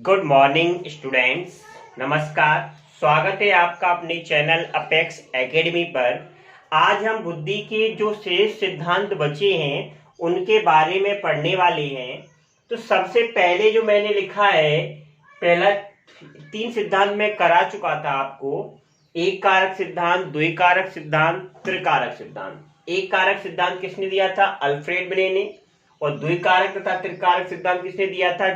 Good morning students. नमस्कार। स्वागत है आपका अपने चैनल अपेक्स एकेडमी पर। आज हम बुद्धि के जो शेष सिद्धांत बचे हैं उनके बारे में पढ़ने वाले हैं। तो सबसे पहले जो मैंने लिखा है, पहला 3 सिद्धांत मैं करा चुका था आपको। एक कारक सिद्धांत, द्विकारक सिद्धांत, त्रिकारक सिद्धांत। एक कारक सिद्धांत किसने दिया था? अल्फ्रेड बने ने। और द्विकारक तथा त्रिकारक सिद्धांत किसने दिया था?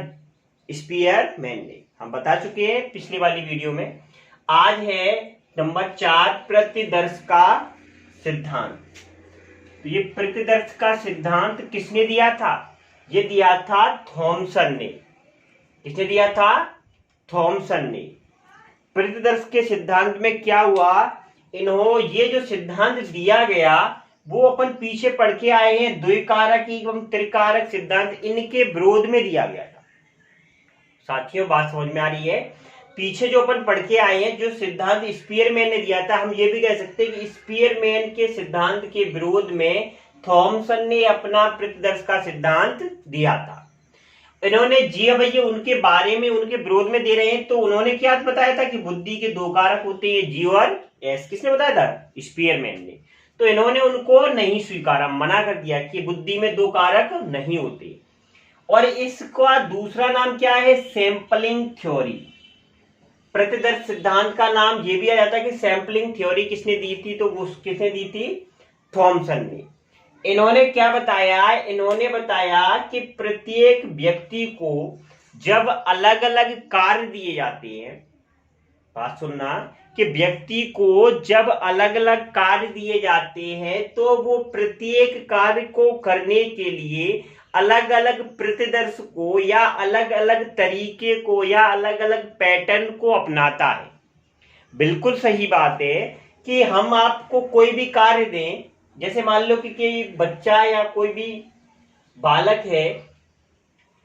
स्पीयरमैन ने। हम बता चुके हैं पिछली वाली वीडियो में। आज है नंबर 4, प्रतिदर्श का सिद्धांत। तो ये प्रतिदर्श का सिद्धांत किसने दिया था? ये दिया था थॉमसन ने। किसने दिया था? थॉमसन ने। प्रतिदर्श के सिद्धांत में क्या हुआ, ये जो सिद्धांत दिया गया वो अपन पीछे पढ़ के आए हैं। द्विकारक एवं त्रिकारक सिद्धांत, इनके विरोध में दिया गया था। साथियों, बात समझ में आ रही है? पीछे जो अपन पढ़ के आए हैं, जो सिद्धांत स्पीयरमैन ने दिया था, हम ये भी कह सकते हैं कि स्पीयरमैन के सिद्धांत के विरोध में थॉमसन ने अपना प्रतिदर्श का सिद्धांत दिया था। इन्होंने जी भैया उनके बारे में, उनके विरोध में दे रहे हैं। तो उन्होंने क्या बताया था कि बुद्धि के 2 कारक होते हैं, जी और एस। किसने बताया था? स्पीयरमैन ने। तो इन्होंने उनको नहीं स्वीकारा, मना कर दिया कि बुद्धि में 2 कारक नहीं होते। और इसका दूसरा नाम क्या है? Sampling theory. प्रतिदर्श सिद्धांत का नाम ये भी आ जाता है कि सैंपलिंग थ्योरी। किसने दी थी? तो वो किसने दी थी? थॉमसन ने। इन्होंने क्या बताया? इन्होंने बताया कि प्रत्येक व्यक्ति को जब अलग अलग कार्य दिए जाते हैं, बात सुनना, कि व्यक्ति को जब अलग अलग कार्य दिए जाते हैं तो वो प्रत्येक कार्य को करने के लिए अलग अलग प्रतिदर्श को या अलग अलग तरीके को या अलग अलग पैटर्न को अपनाता है। बिल्कुल सही बात है कि हम आपको कोई भी कार्य दें, जैसे मान लो कि कोई बच्चा या कोई भी बालक है,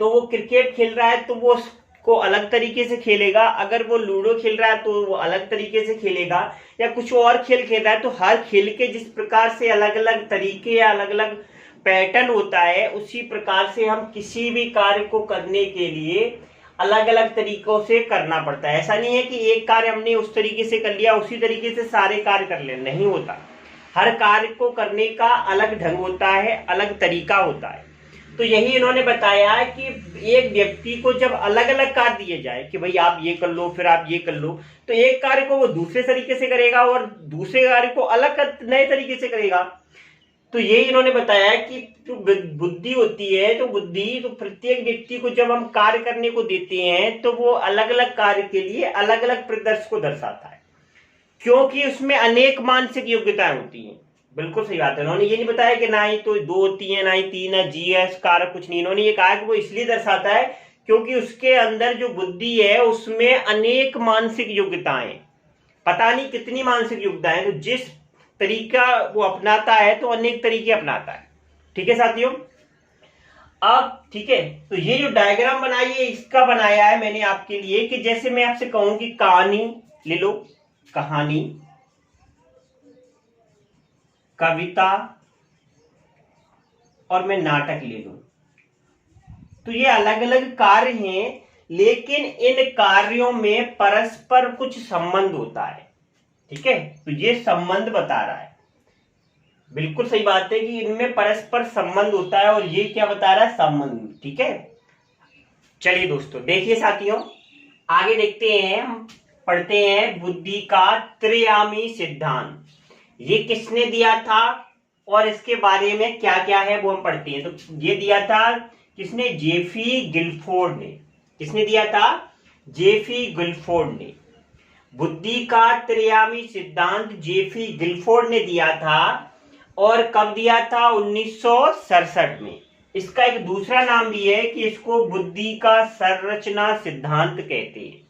तो वो क्रिकेट खेल रहा है तो वो को अलग तरीके से खेलेगा। अगर वो लूडो खेल रहा है तो वो अलग तरीके से खेलेगा, या कुछ और खेल खेल रहा है तो हर खेल के जिस प्रकार से अलग अलग तरीके या अलग अलग पैटर्न होता है, उसी प्रकार से हम किसी भी कार्य को करने के लिए अलग अलग तरीकों से करना पड़ता है। ऐसा नहीं है कि एक कार्य हमने उस तरीके से कर लिया, उसी तरीके से सारे कार्य कर ले, नहीं होता। हर कार्य को करने का अलग ढंग होता है, अलग तरीका होता है। तो यही इन्होंने बताया कि एक व्यक्ति को जब अलग अलग कार्य दिए जाए कि भाई आप ये कर लो, फिर आप ये कर लो, तो एक कार्य को वो दूसरे तरीके से करेगा और दूसरे कार्य को अलग नए तरीके से करेगा। तो यही इन्होंने बताया कि जो बुद्धि होती है, तो प्रत्येक व्यक्ति को जब हम कार्य करने को देते हैं तो वो अलग अलग कार्य के लिए अलग अलग प्रदर्श को दर्शाता है, क्योंकि उसमें अनेक मानसिक योग्यताएं होती हैं। बिल्कुल सही बात है। उन्होंने ये नहीं बताया कि ना ही तो 2 होती है, ना ही 3 है, जी एस कारक कुछ नहीं। इन्होंने ये कहा कि वो इसलिए दर्शाता है क्योंकि उसके अंदर जो बुद्धि है उसमें अनेक मानसिक योग्यताएं, पता नहीं कितनी मानसिक योग्यताएं, तो जिस तरीका वो अपनाता है तो अनेक तरीके अपनाता है। ठीक है साथियों? अब ठीक है, तो ये जो डायग्राम बनाई है, इसका बनाया है मैंने आपके लिए कि जैसे मैं आपसे कहूं कि कहानी ले लो, कहानी, कविता और मैं नाटक ले लूं, तो ये अलग अलग कार्य हैं, लेकिन इन कार्यों में परस्पर कुछ संबंध होता है। ठीक है, तो ये संबंध बता रहा है। बिल्कुल सही बात है कि इनमें परस्पर संबंध होता है, और ये क्या बता रहा है? संबंध। ठीक है, चलिए दोस्तों देखिए साथियों, आगे देखते हैं। हम पढ़ते हैं बुद्धि का त्रिआयामी सिद्धांत। ये किसने दिया था और इसके बारे में क्या क्या है वो हम पढ़ते हैं। तो ये दिया था किसने? जेफी गिलफोर्ड ने। किसने दिया था? जेफी गिलफोर्ड ने। बुद्धि का त्रिआयामी सिद्धांत जेफी गिलफोर्ड ने दिया था। और कब दिया था? 1967 में। इसका एक दूसरा नाम भी है कि इसको बुद्धि का संरचना सिद्धांत कहते हैं।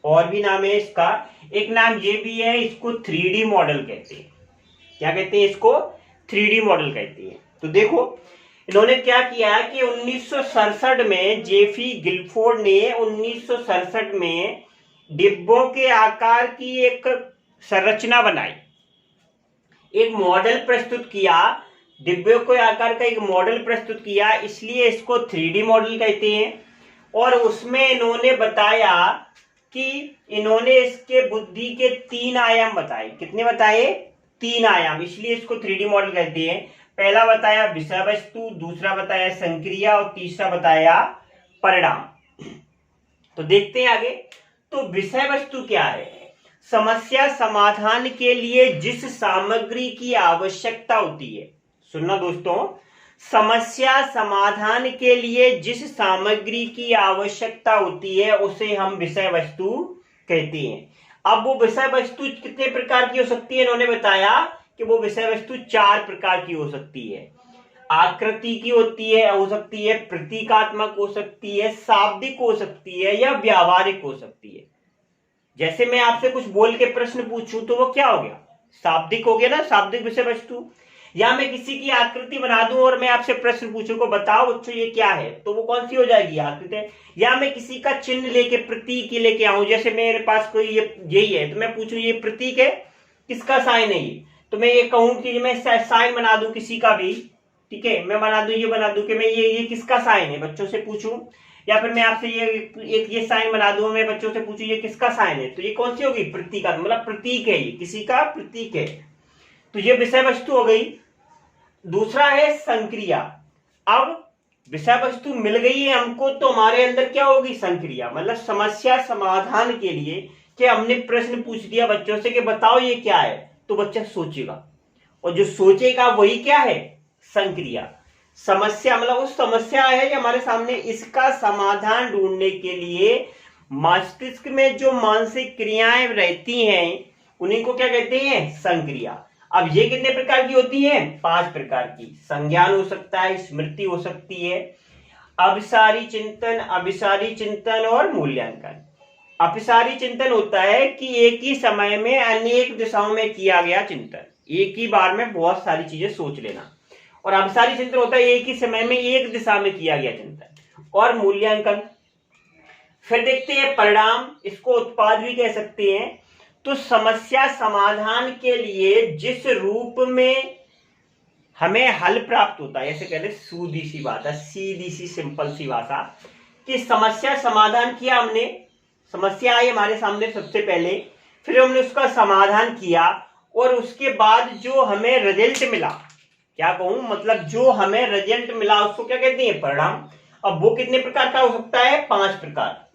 और भी नाम है इसका। एक नाम ये भी है, इसको 3D मॉडल कहते हैं। क्या कहते हैं इसको? 3D मॉडल कहते हैं। तो देखो इन्होंने क्या किया कि 1967 में जेफी गिलफोर्ड ने 1967 में डिब्बों के आकार की एक संरचना बनाई, एक मॉडल प्रस्तुत किया। डिब्बों के आकार का एक मॉडल प्रस्तुत किया, इसलिए इसको 3D मॉडल कहते हैं। और उसमें इन्होंने बताया कि इन्होंने इसके बुद्धि के 3 आयाम बताए। कितने बताए? 3 आयाम, इसलिए इसको 3D मॉडल कहते हैं। पहला बताया विषय वस्तु, दूसरा बताया संक्रिया और तीसरा बताया परिणाम। तो देखते हैं आगे। तो विषय वस्तु क्या है? समस्या समाधान के लिए जिस सामग्री की आवश्यकता होती है, सुनना दोस्तों, समस्या समाधान के लिए जिस सामग्री की आवश्यकता होती है उसे हम विषय वस्तु कहते हैं। अब वो विषय वस्तु कितने प्रकार की हो सकती है? इन्होंने बताया कि वो विषय वस्तु 4 प्रकार की हो सकती है। आकृति की होती है, हो सकती है, प्रतीकात्मक हो सकती है, शाब्दिक हो सकती है या व्यावहारिक हो सकती है। जैसे मैं आपसे कुछ बोल के प्रश्न पूछूं तो वो क्या हो गया? शाब्दिक हो गया ना, शाब्दिक विषय वस्तु। या मैं किसी की आकृति बना दूं और मैं आपसे प्रश्न पूछूं को बताओ बच्चों ये क्या है, तो वो कौन सी हो जाएगी? आकृति। या मैं किसी का चिन्ह लेके, प्रतीक लेके आऊं, जैसे मेरे पास कोई ये यही है तो मैं पूछूं ये प्रतीक है, किसका साइन है ये, तो मैं ये कहूं कि मैं साइन बना दूं किसी का भी, ठीक है, मैं बना दूं, ये बना दूं कि मैं ये किसका साइन है, बच्चों से पूछूं। या फिर मैं आपसे ये साइन बना दूं, मैं बच्चों से पूछूं ये किसका साइन है, तो ये कौन सी होगी? प्रतीक, मतलब प्रतीक है, ये किसी का प्रतीक है। तो ये विषय वस्तु हो गई। दूसरा है संक्रिया। अब विषय वस्तु मिल गई है हमको तो हमारे अंदर क्या होगी? संक्रिया, मतलब समस्या समाधान के लिए कि हमने प्रश्न पूछ दिया बच्चों से कि बताओ ये क्या है, तो बच्चा सोचेगा, और जो सोचेगा वही क्या है? संक्रिया। समस्या मतलब उस समस्या है जो हमारे सामने, इसका समाधान ढूंढने के लिए मस्तिष्क में जो मानसिक क्रियाएं रहती हैं उन्हीं को क्या कहते हैं? संक्रिया। अब ये कितने प्रकार की होती है? 5 प्रकार की। संज्ञान हो सकता है, स्मृति हो सकती है, अभिसारी चिंतन, अभिसारी चिंतन और मूल्यांकन। अभिसारी चिंतन होता है कि एक ही समय में अनेक दिशाओं में किया गया चिंतन, एक ही बार में बहुत सारी चीजें सोच लेना। और अभिसारी चिंतन होता है एक ही समय में एक दिशा में किया गया चिंतन। और मूल्यांकन। फिर देखते हैं परिणाम, इसको उत्पाद भी कह सकते हैं। तो समस्या समाधान के लिए जिस रूप में हमें हल प्राप्त होता है, ऐसे कहते सीधी सी बात है, सीधी सी सिंपल सी भाषा, कि समस्या समाधान किया हमने, समस्या आई हमारे सामने सबसे पहले, फिर हमने उसका समाधान किया और उसके बाद जो हमें रिजल्ट मिला, क्या कहूं, मतलब जो हमें रिजल्ट मिला उसको क्या कहते हैं? परिणाम। अब वो कितने प्रकार का हो सकता है? 5 प्रकार,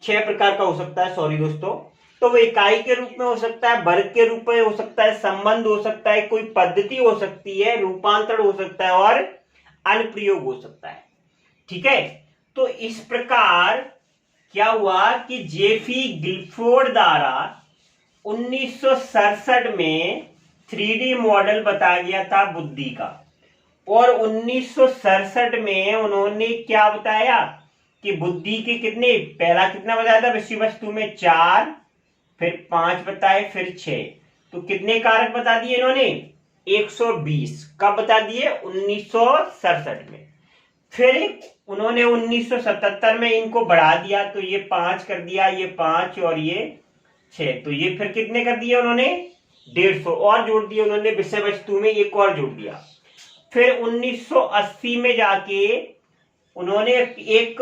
6 प्रकार का हो सकता है, सॉरी दोस्तों। तो वो इकाई के रूप में हो सकता है, वर्ग के रूप में हो सकता है, संबंध हो सकता है, कोई पद्धति हो सकती है, रूपांतरण हो सकता है और अनुप्रयोग हो सकता है। ठीक है, तो इस प्रकार क्या हुआ कि जेफी गिलफोर्ड द्वारा 1967 में 3D मॉडल बताया गया था बुद्धि का। और 1967 में उन्होंने क्या बताया कि बुद्धि के कितने, पहला कितना बताया था? विषय वस्तु में 4, फिर 5 बताए, फिर 6, तो कितने कारक बता दिए इन्होंने? 120। कब बता दिए? 1967 में। फिर उन्होंने 1977 में इनको बढ़ा दिया, तो ये 5 कर दिया, ये 5 और ये 6, तो ये फिर कितने कर दिए उन्होंने? 150 और जोड़ दिए उन्होंने, विषय वस्तु में एक और जोड़ दिया। फिर 1980 में जाके उन्होंने एक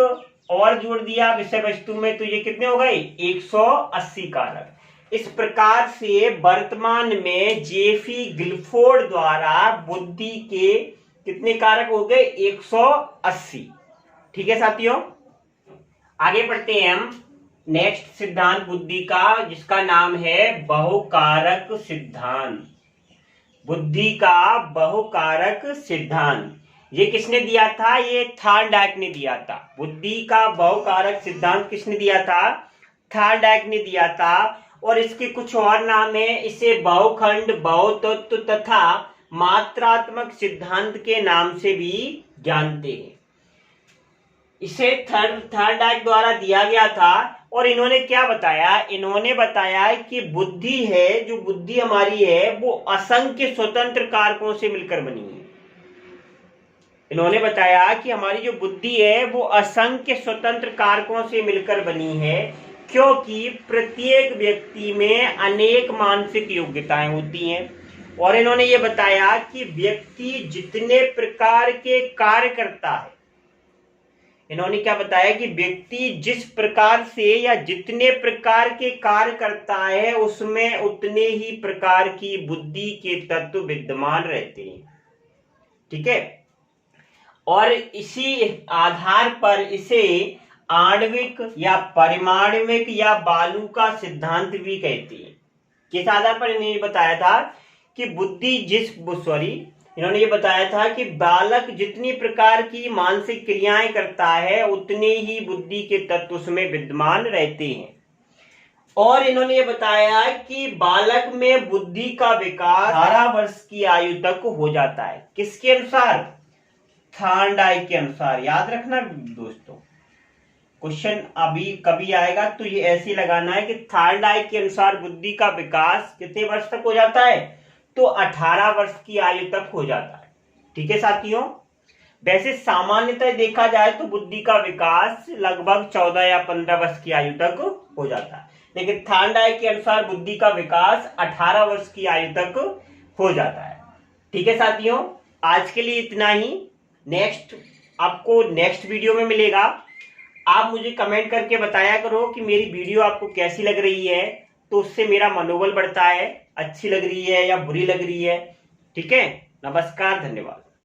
और जोड़ दिया विषय वस्तु में, तो ये कितने हो गए? 180 कारक। इस प्रकार से वर्तमान में जेफी गिलफोर्ड द्वारा बुद्धि के कितने कारक हो गए? 180। ठीक है साथियों, आगे बढ़ते हैं हम नेक्स्ट सिद्धांत बुद्धि का, जिसका नाम है बहुकारक सिद्धांत। बुद्धि का बहुकारक सिद्धांत ये किसने दिया था? ये थॉर्नडाइक ने दिया था। बुद्धि का बहुकारक सिद्धांत किसने दिया था? थॉर्नडाइक ने दिया था। और इसके कुछ और नाम है, इसे बहुखंड, बहुतत्व तथा मात्रात्मक सिद्धांत के नाम से भी जानते हैं। इसे थॉर्नडाइक द्वारा दिया गया था। और इन्होंने क्या बताया? इन्होंने बताया कि बुद्धि है, जो बुद्धि हमारी है वो असंख्य स्वतंत्र कारकों से मिलकर बनी है। इन्होंने बताया कि हमारी जो बुद्धि है वो असंख्य स्वतंत्र कारकों से मिलकर बनी है, क्योंकि प्रत्येक व्यक्ति में अनेक मानसिक योग्यताएं होती हैं। और इन्होंने ये बताया कि व्यक्ति जितने प्रकार के कार्य करता है, इन्होंने क्या बताया कि व्यक्ति जिस प्रकार से या जितने प्रकार के कार्य करता है उसमें उतने ही प्रकार की बुद्धि के तत्व विद्यमान रहते हैं। ठीक है, और इसी आधार पर इसे आणविक या परिमाणविक या बालू का सिद्धांत भी कहते हैं। किस आधार पर इन्होंने बताया था कि इन्होंने ये बताया था कि बालक जितनी प्रकार की मानसिक क्रियाएं करता है उतने ही बुद्धि के तत्व उसमें विद्यमान रहते हैं। और इन्होंने ये बताया कि बालक में बुद्धि का विकास 18 वर्ष की आयु तक हो जाता है। किसके अनुसार? थॉर्नडाइक के अनुसार। याद रखना दोस्तों, क्वेश्चन अभी कभी आएगा तो ये ऐसे लगाना है कि थॉर्नडाइक के अनुसार बुद्धि का विकास कितने वर्ष तक हो जाता है? तो 18 वर्ष की आयु तक हो जाता है। ठीक है साथियों, वैसे सामान्यतः देखा जाए तो बुद्धि का विकास लगभग 14 या 15 वर्ष की आयु तक हो जाता है, लेकिन थॉर्नडाइक के अनुसार बुद्धि का विकास 18 वर्ष की आयु तक हो जाता है। ठीक है साथियों, आज के लिए इतना ही। आपको नेक्स्ट वीडियो में मिलेगा। आप मुझे कमेंट करके बताया करो कि मेरी वीडियो आपको कैसी लग रही है, तो उससे मेरा मनोबल बढ़ता है, अच्छी लग रही है या बुरी लग रही है। ठीक है, नमस्कार, धन्यवाद।